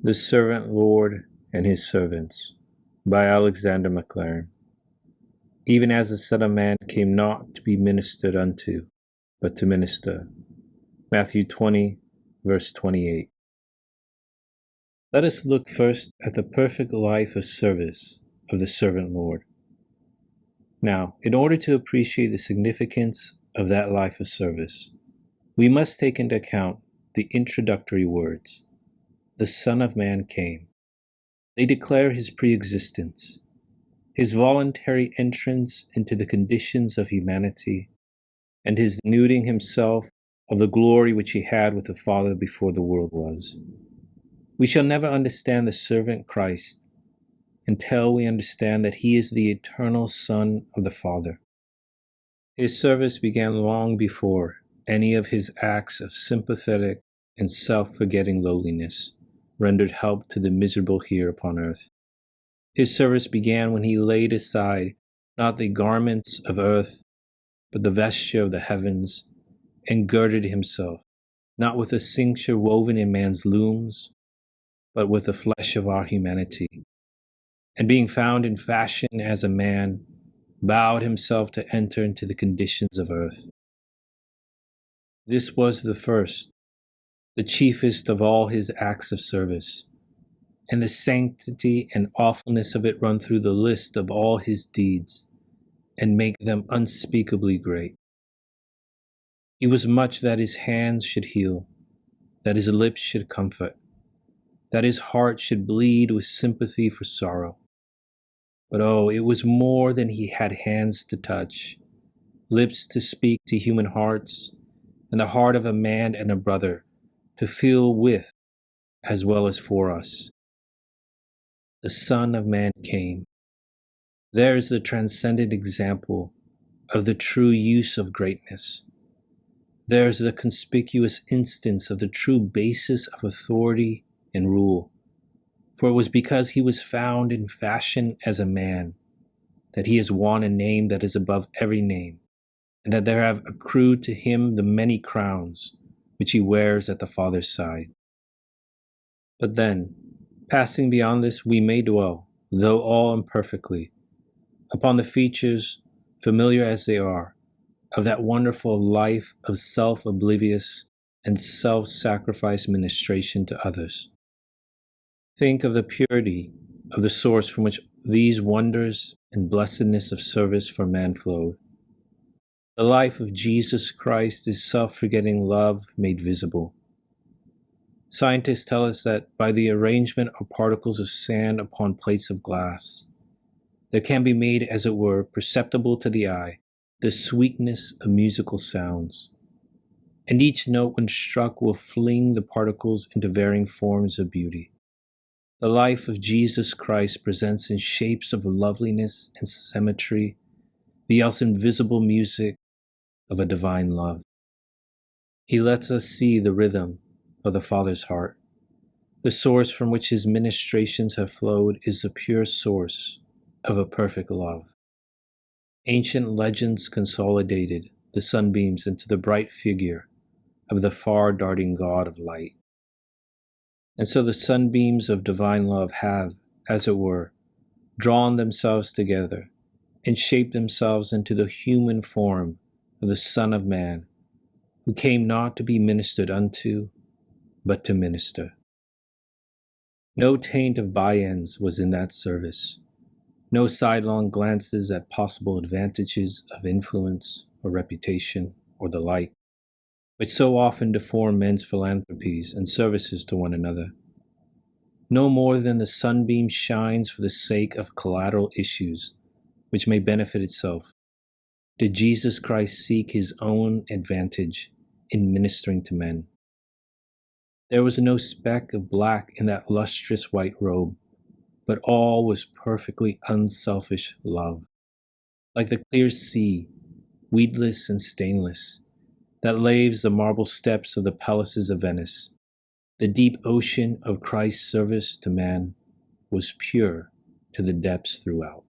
The Servant Lord and His Servants by Alexander Maclaren. Even as the Son of Man came not to be ministered unto, but to minister. Matthew 20, verse 28. Let us look first at the perfect life of service of the Servant Lord. Now, in order to appreciate the significance of that life of service, we must take into account the introductory words. The Son of Man came. They declare his pre-existence, his voluntary entrance into the conditions of humanity, and his denuding himself of the glory which he had with the Father before the world was. We shall never understand the servant Christ until we understand that he is the eternal Son of the Father. His service began long before any of his acts of sympathetic and self-forgetting lowliness rendered help to the miserable here upon earth. His service began when he laid aside not the garments of earth, but the vesture of the heavens, and girded himself, not with a cincture woven in man's looms, but with the flesh of our humanity. And being found in fashion as a man, bowed himself to enter into the conditions of earth. This was the first, the chiefest of all his acts of service, and the sanctity and awfulness of it run through the list of all his deeds, and make them unspeakably great. He was much that his hands should heal, that his lips should comfort, that his heart should bleed with sympathy for sorrow. But oh, it was more than he had hands to touch, lips to speak to human hearts, and the heart of a man and a brother to feel with as well as for us. The Son of Man came. There is the transcendent example of the true use of greatness. There is the conspicuous instance of the true basis of authority and rule. For it was because he was found in fashion as a man that he has won a name that is above every name, and that there have accrued to him the many crowns which he wears at the Father's side. But then, passing beyond this, we may dwell, though all imperfectly, upon the features, familiar as they are, of that wonderful life of self-oblivious and self-sacrifice ministration to others. Think of the purity of the source from which these wonders and blessedness of service for man flowed. The life of Jesus Christ is self-forgetting love made visible. Scientists tell us that by the arrangement of particles of sand upon plates of glass, there can be made, as it were, perceptible to the eye, the sweetness of musical sounds. And each note, when struck, will fling the particles into varying forms of beauty. The life of Jesus Christ presents in shapes of loveliness and symmetry the else invisible music of a divine love. He lets us see the rhythm of the Father's heart. The source from which his ministrations have flowed is the pure source of a perfect love. Ancient legends consolidated the sunbeams into the bright figure of the far-darting God of light. And so the sunbeams of divine love have, as it were, drawn themselves together and shaped themselves into the human form of the Son of Man, who came not to be ministered unto, but to minister. No taint of by-ends was in that service, no sidelong glances at possible advantages of influence or reputation or the like, which so often deform men's philanthropies and services to one another. No more than the sunbeam shines for the sake of collateral issues which may benefit itself, did Jesus Christ seek his own advantage in ministering to men. There was no speck of black in that lustrous white robe, but all was perfectly unselfish love. Like the clear sea, weedless and stainless, that laves the marble steps of the palaces of Venice, the deep ocean of Christ's service to man was pure to the depths throughout.